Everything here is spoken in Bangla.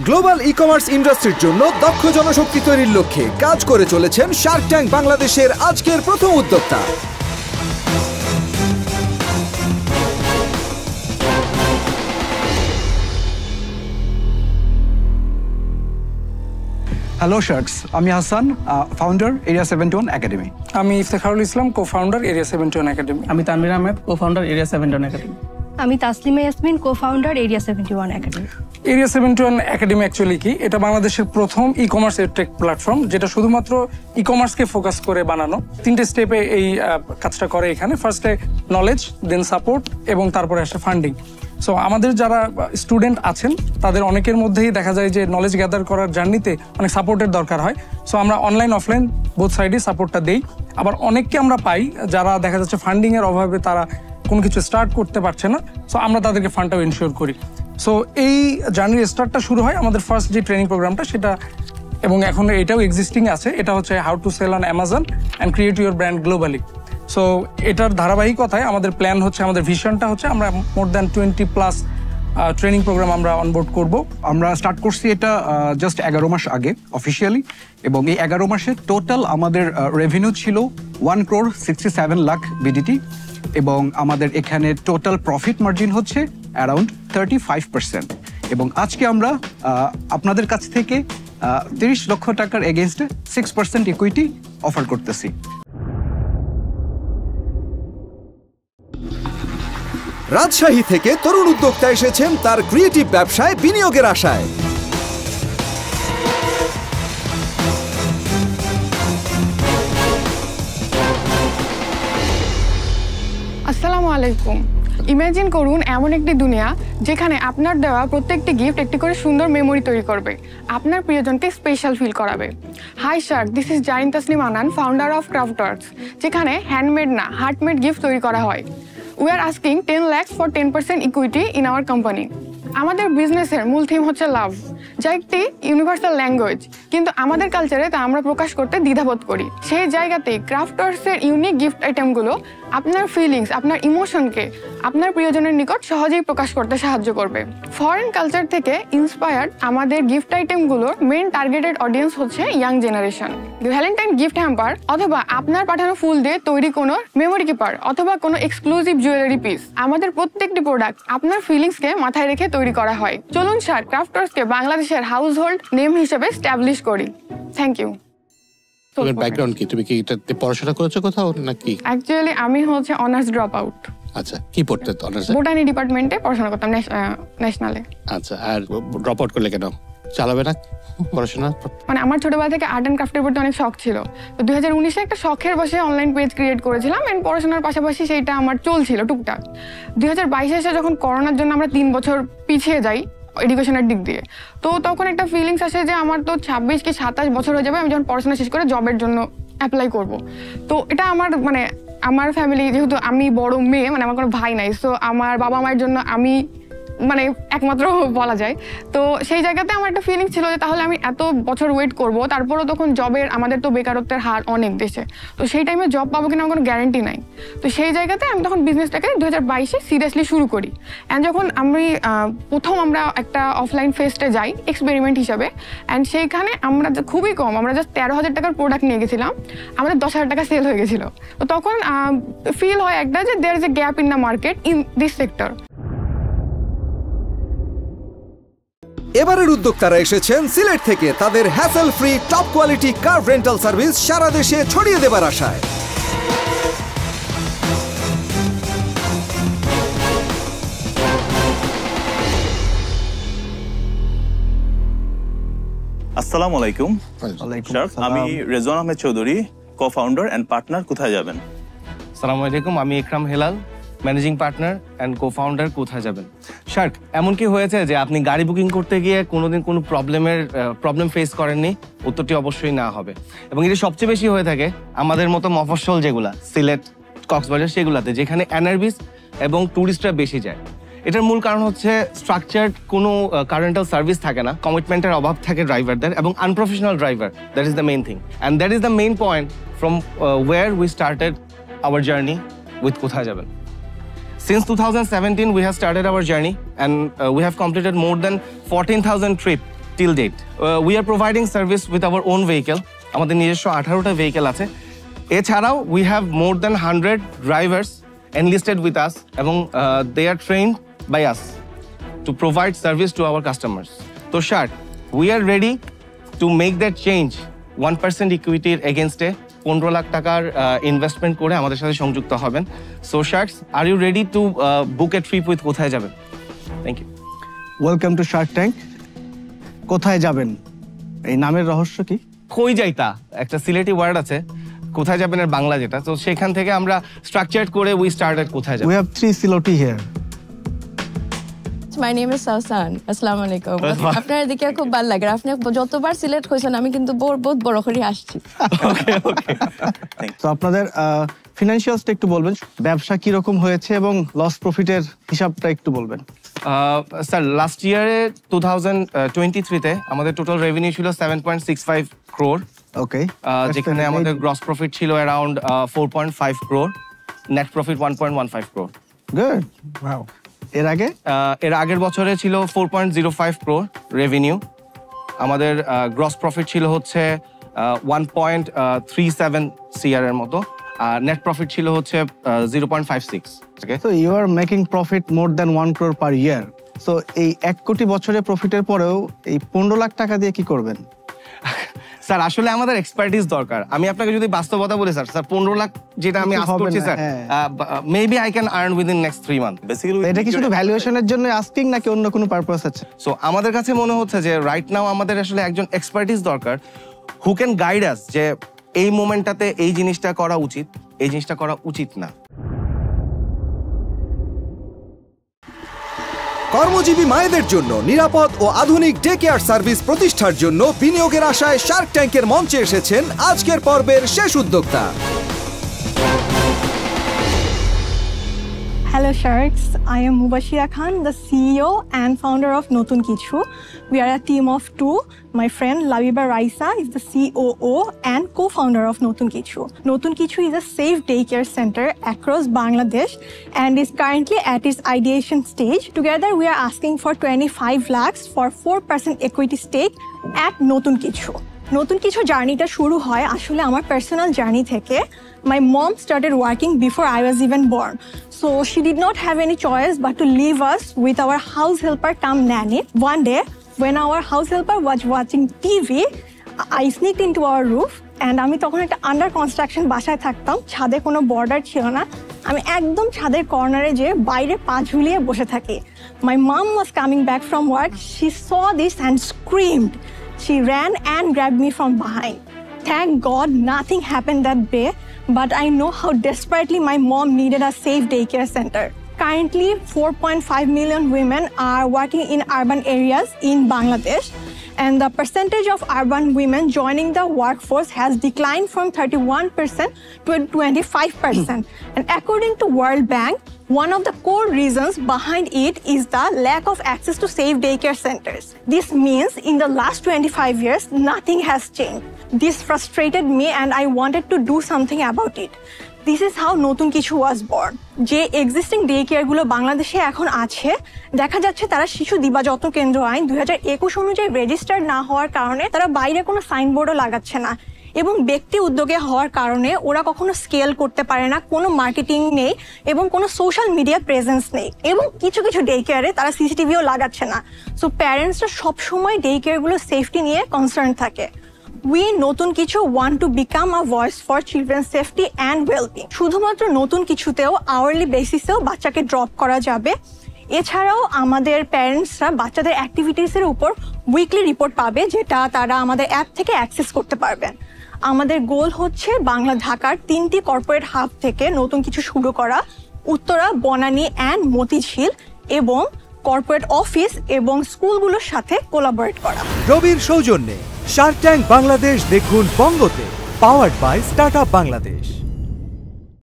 গ্লোবাল ই-কমার্স ইন্ডাস্ট্রির জন্য দক্ষ জনশক্তি তৈরির লক্ষ্যে কাজ করে চলেছেন শার্ক ট্যাঙ্ক বাংলাদেশের আজকের প্রথম উদ্যোক্তা। হ্যালো শার্কস, আমি হাসান, ফাউন্ডার এরিয়া 71 একাডেমি। আমি Iftekharul Islam, co-founder area 71 academy. আমি Tanvir Ahmed, co-founder area 71 academy. আমি Taslima Yasmin, co-founder area 71 academy. Area 71 academy actually কি, এটা বাংলাদেশের প্রথম ই-কমার্স এডটেক প্ল্যাটফর্ম, যেটা শুধুমাত্র ই-কমার্সকে ফোকাস করে বানানো। 3টে স্টেপে এই কাজটা করে এখানে। ফার্স্টে নলেজ, দেন সাপোর্ট এবং তারপরে আসে ফান্ডিং। সো আমাদের যারা স্টুডেন্ট আছেন তাদের অনেকের মধ্যেই দেখা যায় যে নলেজ গ্যাদার করার জার্নিতে অনেক সাপোর্টের দরকার হয়। সো আমরা অনলাইন অফলাইন বোথ সাইডে সাপোর্টটা দেই। আবার অনেককে আমরা পাই যারা দেখা যাচ্ছে ফান্ডিংয়ের অভাবে তারা কোনো কিছু স্টার্ট করতে পারছে না। সো আমরা তাদেরকে ফান্ডটাও ইনশিওর করি। সো এই জার্নির স্টার্টটা শুরু হয় আমাদের ফার্স্ট যে ট্রেনিং প্রোগ্রামটা সেটা, এবং এখন এটাও এক্সিস্টিং আছে। এটা হচ্ছে how to sell on Amazon and create your brand globally. So এটার ধারাবাহিকতায় আমাদের প্ল্যান হচ্ছে, আমাদের ভিশনটা হচ্ছে আমরা মোর দ্যান 20+ ট্রেনিং প্রোগ্রাম আমরা অনবোর্ড করব। আমরা স্টার্ট করছি এটা জাস্ট 11 মাস আগে অফিসিয়ালি, এবং এই 11 মাসে টোটাল আমাদের রেভিনিউ ছিল 1,67 লাখ বিডিটি, এবং আমাদের এখানে টোটাল প্রফিট মার্জিন হচ্ছে অ্যারাউন্ড 35%। এবং আজকে আমরা আপনাদের কাছ থেকে 30 লক্ষ টাকার এগেইনস্টে 6% ইকুইটি অফার করতেছি। রাজশাহী থেকে তরুণ উদ্যোক্তা এসেছেন তার ক্রিয়েটিভ ব্যবসায় বিনিয়োগের আশায়। আসসালামু আলাইকুম। ইমাজিন করুন এমন একটি দুনিয়া যেখানে আপনার দেওয়া প্রত্যেকটি গিফট একটি করে সুন্দর মেমোরি তৈরি করবে, আপনার প্রিয়জনকে স্পেশাল ফিল করাবে। Hi shark, this is Zarin Tasnim Anan, founder of Craftworks, যেখানে হ্যান্ডমেড না হার্টমেড গিফট তৈরি করা হয়। We are asking 10 lakhs for 10% equity in our company. আমাদের বিজনেসের মূল থিম হচ্ছে লাভ, যা একটি ইউনিভার্সাল ল্যাঙ্গুয়েজ, কিন্তু আমাদের কালচারে তা আমরা প্রকাশ করতে দ্বিধাবোধ করি। সেই জায়গাতেই ক্রাফটওয়ার্কসের ইউনিক গিফট আইটেমগুলো আপনার ফিলিংস, আপনার ইমোশনকে আপনার প্রিয়জনের নিকট সহজেই প্রকাশ করতে সাহায্য করবে। ফরেন কালচার থেকে ইন্সপায়ার্ড আমাদের গিফট আইটেমগুলোর মেইন টার্গেটেড অডিয়েন্স হচ্ছে young generation. Valentine gift hamper অথবা আপনার পাঠানো ফুল দিয়ে তৈরি কোনো মেমোরি কিপার অথবা কোনো এক্সক্লুসিভ জুয়েলারি পিস, আমাদের প্রত্যেকটি প্রোডাক্ট আপনার ফিলিংসকে মাথায় রেখে তৈরি করা হয়। চলুন শার্ক ক্রাফটওয়ার্কসকে বাংলাদেশের হাউস হোল্ড নেম হিসেবে স্ট্যাবলিশ করি। Thank you. তোমার ব্যাকগ্রাউন্ড কি? তুমি কি এটাতে পড়াশোনা করেছো কোথাও নাকি? অ্যাকচুয়ালি আমি হচ্ছে অনার্স ড্রপ আউট। আচ্ছা, কি পড়তে অনার্স? বোটানি ডিপার্টমেন্টে পড়াশোনা করতাম ন্যাশনালে। আচ্ছা, আর ড্রপ আউট করলে কেন? চালাবে না পড়াশোনা? মানে আমার ছোটবেলা থেকে আর্ট অ্যান্ড ক্রাফটের প্রতি অনেক শখ ছিল। তো 2019-এ একটা শখের বসে অনলাইন পেজ ক্রিয়েট করেছিলাম, এন্ড পড়াশোনার পাশাপাশি সেইটা আমার চলছিল টুকটাক। 2022-এ এসে যখন করোনার জন্য আমরা 3 বছর পিছিয়ে যাই এডুকেশনের দিক দিয়ে, তো তখন একটা ফিলিংস আসে যে আমার তো 26 কি 27 বছর হয়ে যাবে আমি যখন পড়াশোনা শেষ করে জবের জন্য অ্যাপ্লাই করব। তো এটা আমার ফ্যামিলি, যেহেতু আমি বড় মেয়ে, মানে আমার কোনো ভাই নাই, সো আমার বাবা মায়ের জন্য আমি একমাত্র বলা যায়। তো সেই জায়গাতে আমার একটা ফিলিং ছিল যে তাহলে আমি এত বছর ওয়েট করব, তারপরও তখন জবের, আমাদের তো বেকারত্বের হার অনেক দেশে, তো সেই টাইমে জব পাবো কিনা আমার কোনো গ্যারান্টি নাই। তো সেই জায়গাতে আমি তখন বিজনেসটাকে 2022-এ সিরিয়াসলি শুরু করি। অ্যান্ড যখন প্রথম আমরা একটা অফলাইন ফেস্টে যাই এক্সপেরিমেন্ট হিসাবে, অ্যান্ড সেইখানে আমরা খুবই কম, আমরা জাস্ট 13,000 টাকার প্রোডাক্ট নিয়ে গেছিলাম, আমাদের 10,000 টাকা সেল হয়ে গেছিলো। তো তখন ফিল হয় একটা যে there is a gap in the market in this sector. এবারের উদ্যোক্তারা এসেছেন সিলেট থেকে তাদের hassle free top quality car rental service সারা দেশে ছড়িয়ে দেবার আশায়। আসসালামু আলাইকুম। আমি Rezwan Ahmed Chowdhury, co-founder and partner Kothay Jaben. আসসালামু আলাইকুম, আমি Ikram Helal, managing partner and co-founder Kothay Jaben. Shark, এমন কি হয়েছে যে আপনি গাড়ি বুকিং করতে গিয়ে কোনোদিন কোনো প্রবলেম ফেস করেননি? উত্তরটি অবশ্যই না হবে, এবং এটি সবচেয়ে বেশি হয়ে থাকে আমাদের মতো মফস্বল যেগুলা সিলেট, কক্সবাজার, সেগুলাতে যেখানে এনআরবিস এবং ট্যুরিস্টরা বেশি যায়। এটার মূল কারণ হচ্ছে স্ট্রাকচার্ড কোনো কার রেন্টাল সার্ভিস থাকে না, কমিটমেন্টের অভাব থাকে ড্রাইভারদের, এবং unprofessional driver. That is the main thing, and that is the main point from war we started our journey with কোথায় যাবেন। Since 2017, we have started our journey, and we have completed more than 14,000 trips till date. We are providing service with our own vehicle. আমাদের নিজস্ব 18টা ভেহিকেল আছে। এছাড়াও we have more than 100 drivers enlisted with us এবং they are trained by us to provide service to our customers. So Shark, we are ready to make that change 1% equity against a 15 lakh টাকার ইনভেস্টমেন্ট করে আমাদের সাথে সংযুক্ত হবেন। So sharks, are you ready to book a trip with কোথায় যাবেন? Thank you. Welcome to Shark Tank. কোথায় যাবেন, এই নামের রহস্য কি? কই যাইতা একটা সিলেটি ওয়ার্ড আছে, কোথায় যাবেন এর বাংলা যেটা, তো সেখান থেকে আমরা স্ট্রাকচার্ড করে we started Kothay Jaben. We have 3 Sylheti here. My name is Sousan. আসসালামু আলাইকুম। আপনার এদিকে খুব ভালো লাগে, আপনি যতবার সিলেক্ট করেছেন আমি কিন্তু বহুত বড় করে আসছি। ওকে ওকে। তো আপনাদের ফিনান্সিয়ালসটা একটু বলবেন, ব্যবসা কি রকম হয়েছে এবং লস প্রফিটের হিসাবটা একটু বলবেন। স্যার, লাস্ট ইয়ারে 2023-তে আমাদের টোটাল রেভিনিউ ছিল 7.65 ক্রোর। ওকে। যেখানে আমাদের গ্রস প্রফিট ছিল around 4.5 crore, net profit 1.15 crore. Good, wow. এর আগের বছরে ছিল 4.05 ক্রোর রেভিনিউ। আমাদের গ্রস প্রফিট ছিল হচ্ছে 1.37 সিআর এর মতো, আর নেট প্রফিট ছিল হচ্ছে 0.56। So you are making profit more than 1 crore per year. সো এই 1 কোটি বছরে প্রফিটের পরেও এই 15 লাখ টাকা দিয়ে কি করবেন? স্যার, আসলে আমাদের এক্সপার্টিস দরকার। আমি আপনাকে যদি বাস্তবতা বলি স্যার, 15 লাখ যেটা আমি আস্ক করছি sir, maybe I can earn within next 3 month. Basically এটা কি শুধু ভ্যালুয়েশনের জন্য আস্কিং নাকি অন্য কোনো পারপাস আছে? সো আমাদের কাছে মনে হচ্ছে যে রাইট নাও আমাদের আসলে একজন এক্সপার্টিস দরকার হু ক্যান গাইড আস যে এই মোমেন্টটাতে এই জিনিসটা করা উচিত, এই জিনিসটা করা উচিত না। কর্মজীবী মায়েদের জন্য নিরাপদ ও আধুনিক ডে কেয়ার সার্ভিস প্রতিষ্ঠার জন্য বিনিয়োগের আশায় শার্ক ট্যাঙ্কের মঞ্চে এসেছেন আজকের পর্বের শেষ উদ্যোক্তা। Hello Sharks, I am Mubashira Khan, the CEO and founder of Notun Kichu. We are a team of 2. My friend Labiba Raisa is the COO and co-founder of Notun Kichu. Notun Kichu is a safe daycare center across Bangladesh and is currently at its ideation stage. Together we are asking for 25 lakhs for 4% equity stake at Notun Kichu. নতুন কিছু জার্নিটা শুরু হয় আসলে আমার পার্সোনাল জার্নি থেকে। My mom started working before I was even born. So she did not have any choice but to leave us with our house helper come nanny. One day, when our house helper was watching TV, I sneaked into our roof and আমি তখন একটা আন্ডার কনস্ট্রাকশন বাসায় থাকতাম, ছাদে কোনো বর্ডার ছিল না। আমি একদম ছাদের কর্নারে যেয়ে বাইরে পা ঝুলিয়ে বসে থাকি। My mom was coming back from work. She saw this and screamed. She ran and grabbed me from behind. Thank God nothing happened that day, but I know how desperately my mom needed a safe daycare center. Currently, 4.5 million women are working in urban areas in Bangladesh, and the percentage of urban women joining the workforce has declined from 31% to 25%. And according to World Bank, one of the core reasons behind it is the lack of access to safe daycare centers. This means in the last 25 years, nothing has changed. This frustrated me and I wanted to do something about it. This is how Notun Kichu was born. যে এক্সিস্টিং ডে কেয়ারগুলো বাংলাদেশে এখন আছে, দেখা যাচ্ছে তারা শিশু দিবাযত্ন কেন্দ্র আইন 2021 অনুযায়ী রেজিস্টার্ড না হওয়ার কারণে তারা বাইরে কোনো সাইনবোর্ডও লাগাচ্ছে না, এবং ব্যক্তি উদ্যোগে হওয়ার কারণে ওরা কখনো স্কেল করতে পারে না, কোনো মার্কেটিং নেই এবং কোনো সোশ্যাল মিডিয়া প্রেজেন্স নেই, এবং কিছু কিছু ডে কেয়ারে তারা সিসিটিভিও লাগাচ্ছে না। সো প্যারেন্টসরা সবসময় ডে কেয়ারগুলো সেফটি নিয়ে কনসার্ন থাকে। We নতুন কিছু want to become a voice for children's safety and well-being. শুধুমাত্র নতুন কিছুতেও আওয়ারলি বেসিসেও বাচ্চাকে ড্রপ করা যাবে। এছাড়াও আমাদের প্যারেন্টসরা বাচ্চাদের অ্যাক্টিভিটিসের উপর উইকলি রিপোর্ট পাবে, যেটা তারা আমাদের অ্যাপ থেকে অ্যাক্সেস করতে পারবেন। আমাদের গোল হচ্ছে বাংলা ঢাকার 3টি কর্পোরেট হাব থেকে নতুন কিছু শুরু করা, উত্তরা, বনানী অ্যান্ড মতিঝিল, এবং কর্পোরেট অফিস এবং স্কুলগুলোর সাথে কোলাবোরেট করা। রবির সৌজন্যে শার্ক ট্যাঙ্ক বাংলাদেশ দেখুন বঙ্গতে, পাওয়ার্ড বাই স্টার্টআপ বাংলাদেশ।